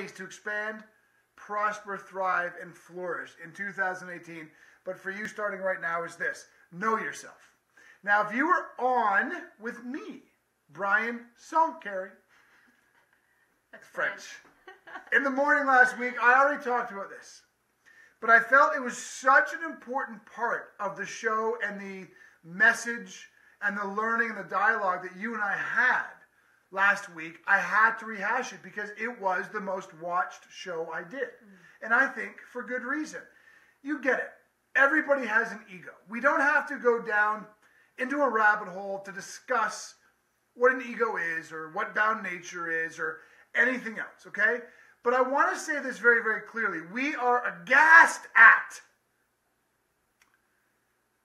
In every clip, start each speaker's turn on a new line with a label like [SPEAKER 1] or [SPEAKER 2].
[SPEAKER 1] ways to expand, prosper, thrive, and flourish in 2018. But for you, starting right now, is this: know yourself. Now, if you were on with me, Brian&Carrie,
[SPEAKER 2] That's
[SPEAKER 1] French, in the morning last week, I already talked about this. But I felt it was such an important part of the show and the message and the learning and the dialogue that you and I had last week. I had to rehash it because it was the most watched show I did. And I think for good reason. You get it. Everybody has an ego. We don't have to go down into a rabbit hole to discuss what an ego is or what bound nature is or anything else, okay? But I want to say this very, very clearly. We are aghast at,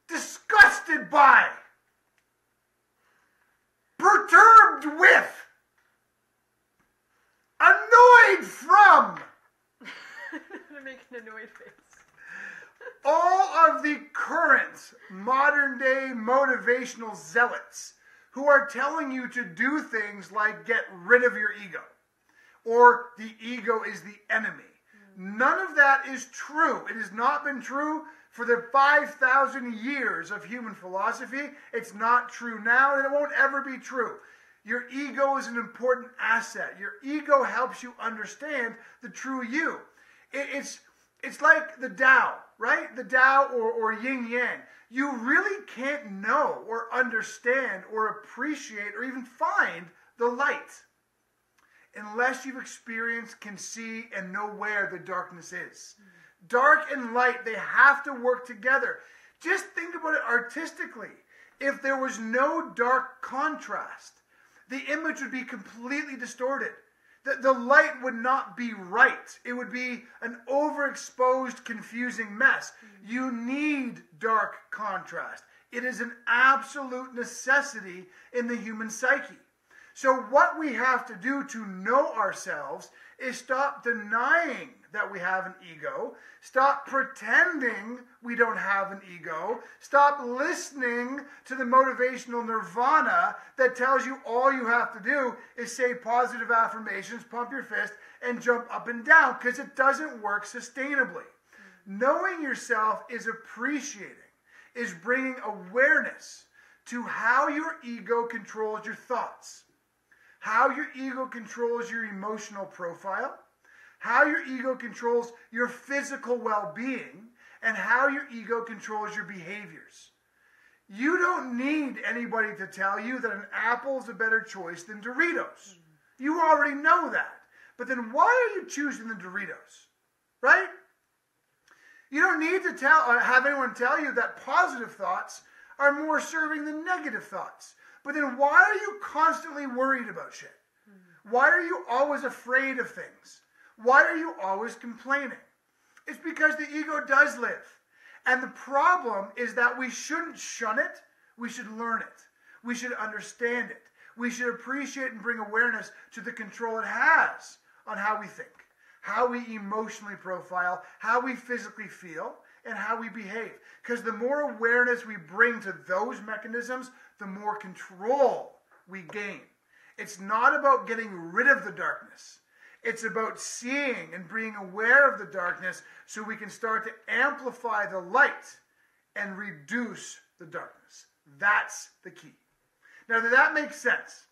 [SPEAKER 1] disgusted by, perturbed with, annoyed from
[SPEAKER 2] I'm making an annoyed face.
[SPEAKER 1] all of the current modern-day motivational zealots who are telling you to do things like get rid of your ego, or the ego is the enemy. None of that is true. It has not been true for the 5,000 years of human philosophy. It's not true now, and it won't ever be true. Your ego is an important asset. Your ego helps you understand the true you. It's like the Tao, right? The Tao or yin-yang. You really can't know or understand or appreciate or even find the light unless you've experienced, can see, and know where the darkness is. Dark and light, they have to work together. Just think about it artistically. If there was no dark contrast, the image would be completely distorted. The light would not be right. It would be an overexposed, confusing mess. You need dark contrast. It is an absolute necessity in the human psyche. So what we have to do to know ourselves is stop denying that we have an ego, stop pretending we don't have an ego, stop listening to the motivational nirvana that tells you all you have to do is say positive affirmations, pump your fist, and jump up and down, because it doesn't work sustainably. Knowing yourself is appreciating, is bringing awareness to how your ego controls your thoughts, how your ego controls your emotional profile, how your ego controls your physical well-being, and how your ego controls your behaviors. You don't need anybody to tell you that an apple is a better choice than Doritos. You already know that. But then why are you choosing the Doritos? Right? You don't need to have anyone tell you that positive thoughts are more serving than negative thoughts. But then why are you constantly worried about shit? Why are you always afraid of things? Why are you always complaining? It's because the ego does live. And the problem is that we shouldn't shun it. We should learn it. We should understand it. We should appreciate and bring awareness to the control it has on how we think, how we emotionally profile, how we physically feel, and how we behave. Because the more awareness we bring to those mechanisms, the more control we gain. It's not about getting rid of the darkness. It's about seeing and being aware of the darkness so we can start to amplify the light and reduce the darkness. That's the key. Now, does that make sense?